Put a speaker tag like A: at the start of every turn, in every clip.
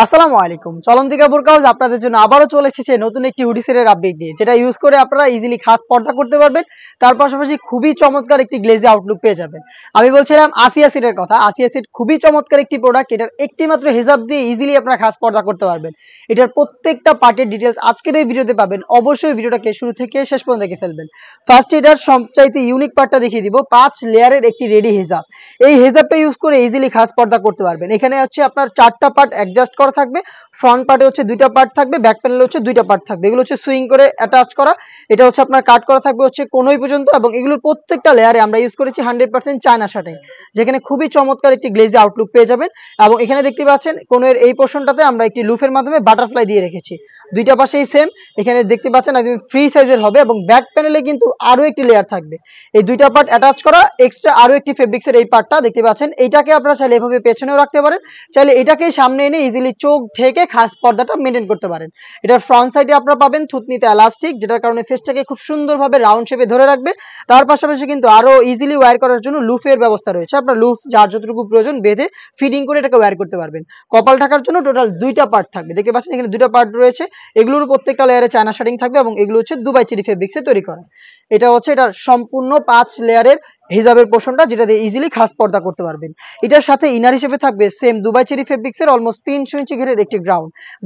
A: আসসালামু আলাইকুম। চলন্তিকা বোরকা হাউস আপনাদের জন্য আবারও চলে এসেছে নতুন একটি হুডি সেটের আপডেট নিয়ে, যেটা ইউজ করে আপনারা ইজিলি খাস পর্দা করতে পারবেন। তার পাশাপাশি খুবই চমৎকার একটি গ্লেজি আউটলুক পেয়ে যাবেন। আমি বলছিলাম আসিয়া সেটের কথা। আসিয়া সেট খুবই চমৎকার একটি প্রোডাক্ট। এটার একটি মাত্র হিজাব দিয়ে ইজিলি আপনারা খাস পর্দা করতে পারবেন। এটার প্রত্যেকটা পার্টের ডিটেলস আজকের এই ভিডিওতে পাবেন। অবশ্যই ভিডিওটাকে শুরু থেকে শেষ পর্যন্ত দেখে ফেলবেন। ফার্স্ট এটার সবচাইতে ইউনিক পার্টটা দেখিয়ে দিব, 5 লেয়ারের একটি রেডি হিজাব। এই হিজাবটা ইউজ করে ইজিলি খাস পর্দা করতে পারবেন। এখানে হচ্ছে আপনার 4টা পার্ট অ্যাডজাস্ট করা থাকবে। ফ্রন্ট পার্টে হচ্ছে 2টা পার্ট থাকবে, ব্যাক প্যানেলে হচ্ছে 2টা পার্ট থাকবে। এগুলো হচ্ছে সুইং করে অ্যাটাচ করা। এটা হচ্ছে আপনার কাট করা থাকবে হচ্ছে কোনই পর্যন্ত, এবং এগুলোর প্রত্যেকটা লেয়ারে আমরা ইউজ করেছি 100% চায়না শাটিং, যেখানে খুবই চমৎকার একটি গ্লেজি আউটলুক পেয়ে যাবেন। এবং এখানে দেখতে পাচ্ছেন কোনের এই পোর্শনটাতে আমরা একটি লুফের মাধ্যমে বাটারফ্লাই দিয়ে রেখেছি। দুইটা পাশেই সেম। এখানে দেখতে পাচ্ছেন একদম ফ্রি সাইজের হবে, এবং ব্যাক প্যানেলে কিন্তু আরো একটি লেয়ার থাকবে। এই 2টা পার্ট অ্যাটাচ করা, এক্সট্রা আরো একটি ফেব্রিক্সের এই পার্টটা দেখতে পাচ্ছেন। এইটাকে আপনারা চাইলে এভাবে পেছনেও রাখতে পারেন, চাইলে এটাকে সামনে এনে ইজিলি চোখ ঢেকে খাস পর্দাটা মেনটেন করতে পারেন। এটার ফ্রন্ট সাইডে আপনারা পাবেন থুতনিতে এলাস্টিক, যেটার কারণে ফেসটাকে খুব সুন্দরভাবে রাউন্ড শেপে ধরে রাখবে। তার পাশাপাশি কিন্তু আরো ইজিলি ওয়্যার করার জন্য লুফের ব্যবস্থা রয়েছে। আপনার লুফ যার যতটুকু প্রয়োজন বেঁধে ফিটিং করে এটাকে ওয়্যার করতে পারবেন। কপাল ঢাকার জন্য টোটাল 2টা পার্ট থাকবে। দেখতে পাচ্ছেন এখানে 2টা পার্ট রয়েছে। এগুলোর প্রত্যেকটা লেয়ারে চায়না শাটিং থাকবে, এবং এগুলো হচ্ছে দুবাই চেরি ফেব্রিক্সে তৈরি করা। এটা হচ্ছে এটার সম্পূর্ণ 5 লেয়ারের হিজাবের পোর্শনটা, যেটা দিয়ে ইজিলি খাস পর্দা করতে পারবেন। এটার সাথে ইনার হিসেবে থাকবে সেম দুবাই চেরি ফেব্রিক্সের অলমোস্ট 300 ইঞ্চি ঘেরের একটি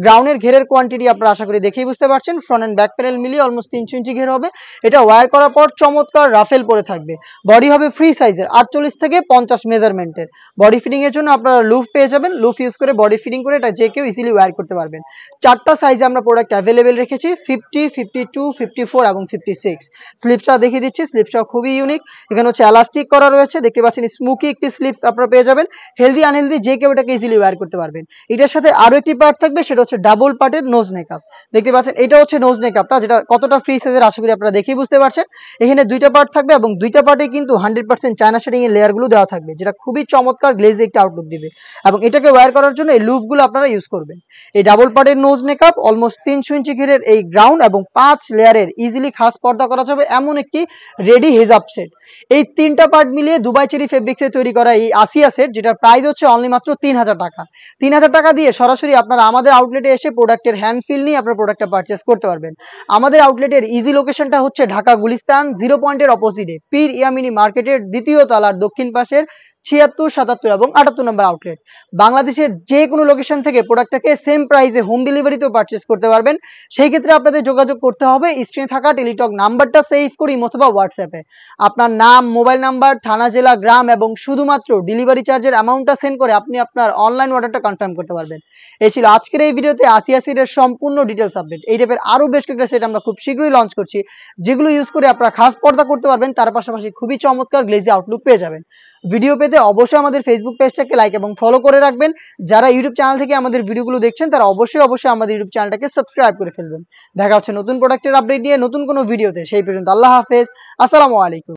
A: গ্রাউন্ডের ঘেরের কোয়ান্টিটি আপনারা আশা করি দেখেই বুঝতে পারছেন। ফ্রন্ট এন্ড ব্যাক প্যানেল মিলিয়ে অলমোস্ট 300 ইঞ্চি ঘের হবে। এটা ওয়্যার করার পর চমৎকার রাফেল পরে থাকবে। বডি হবে ফ্রি সাইজের 48 থেকে 50 মেজারমেন্টের। বডি ফিটিং এর জন্য আপনারা লুফ পেয়ে যাবেন। লুফ ইউজ করে বডি ফিটিং করে এটা যে কেউ ইজিলি ওয়্যার করতে পারবেন। 4টা সাইজে আমরা প্রোডাক্ট অ্যাভেলেবেল রেখেছি, 50, 52, 54 এবং 56। স্লিপসটা দেখিয়ে দিচ্ছি। স্লিপসটা খুবই ইউনিক। এখানে হচ্ছে এলাস্টিক করা রয়েছে, দেখতে পাচ্ছেন স্মুকি একটি স্লিপস আপনারা পেয়ে যাবেন। হেলদি আনহেলদি যে কেউ এটাকে ইজিলি ওয়্যার করতে পারবেন। এটার সাথে আরো একটি পার্ট থাকবে, সেটা হচ্ছে ডাবল পার্টের নোজ মেকআপ। দেখতে পাচ্ছেন এটা হচ্ছে নোজ মেকআপটা, যেটা কতটা ফ্রি সাইজের আশা করি আপনারা দেখেই বুঝতে পারছেন। এখানে 2টা পার্ট থাকবে, এবং 2টা পার্টে কিন্তু 100% চায়না শেডিং এর লেয়ার গুলো দেওয়া থাকবে, যেটা খুবই চমৎকার গ্লেজি একটা আউটলুক দিবে। এবং এটাকে ওয়্যার করার জন্য এই লুপ গুলো আপনারা ইউজ করবেন। এই ডাবল পার্টের নোজ মেকআপ, অলমোস্ট 300 ইঞ্চি ঘেরের এই গ্রাউন্ড, এবং 5 লেয়ারের ইজিলি খাস পর্দা করা যাবে এমন একটি রেডি হিজাব সেট। এই 3টা পার্ট মিলিয়ে দুবাই চেরি ফেব্রিক্সে তৈরি করা এই আসিয়া সেট, যেটার প্রাইস হচ্ছে অনলি মাত্র 3000 টাকা। 3000 টাকা দিয়ে সরাসরি আপনারা আমাদের আউটলেটে এসে প্রোডাক্টের হ্যান্ড ফিল নিয়ে আপনারা প্রোডাক্টটা পারচেস করতে পারবেন। আমাদের আউটলেটের ইজি লোকেশনটা হচ্ছে ঢাকা গুলিস্তান 0 পয়েন্টের অপোজিটে পীর ইয়ামিনী মার্কেটের দ্বিতীয় তলার দক্ষিণ পাশের 76, 77 এবং 78 নম্বর আউটলেট। বাংলাদেশের যে কোনো লোকেশন থেকে প্রোডাক্টটাকে সেম প্রাইসে হোম ডেলিভারিতেও পারচেস করতে পারবেন। সেই ক্ষেত্রে আপনাদের যোগাযোগ করতে হবে স্ক্রিনে থাকা টেলিটক নাম্বারটা সেভ করি অথবা হোয়াটসঅ্যাপে আপনার নাম, মোবাইল নাম্বার, থানা, জেলা, গ্রাম এবং শুধুমাত্র ডেলিভারি চার্জের অ্যামাউন্টটা সেন্ড করে আপনি আপনার অনলাইন অর্ডারটা কনফার্ম করতে পারবেন। এই ছিল আজকের এই ভিডিওতে আসিয়া সেটের সম্পূর্ণ ডিটেলস আপডেট। এই টাইপের আরো বেশ কয়েকটা সেট আমরা খুব শীঘ্রই লঞ্চ করছি, যেগুলো ইউজ করে আপনারা খাস পর্দা করতে পারবেন। তার পাশাপাশি খুবই চমৎকার গ্লেজি আউটলুক পেয়ে যাবেন। ভিডিও পেতে অবশ্যই আমাদের ফেসবুক পেজটাকে লাইক এবং ফলো করে রাখবেন। যারা ইউটিউব চ্যানেল থেকে আমাদের ভিডিওগুলো দেখছেন তারা অবশ্যই আমাদের ইউটিউব চ্যানেলটাকে সাবস্ক্রাইব করে ফেলবেন। দেখা হচ্ছে নতুন প্রোডাক্টের আপডেট নিয়ে নতুন কোনো ভিডিওতে। সেই পর্যন্ত আল্লাহ হাফেজ, আসসালামু আলাইকুম।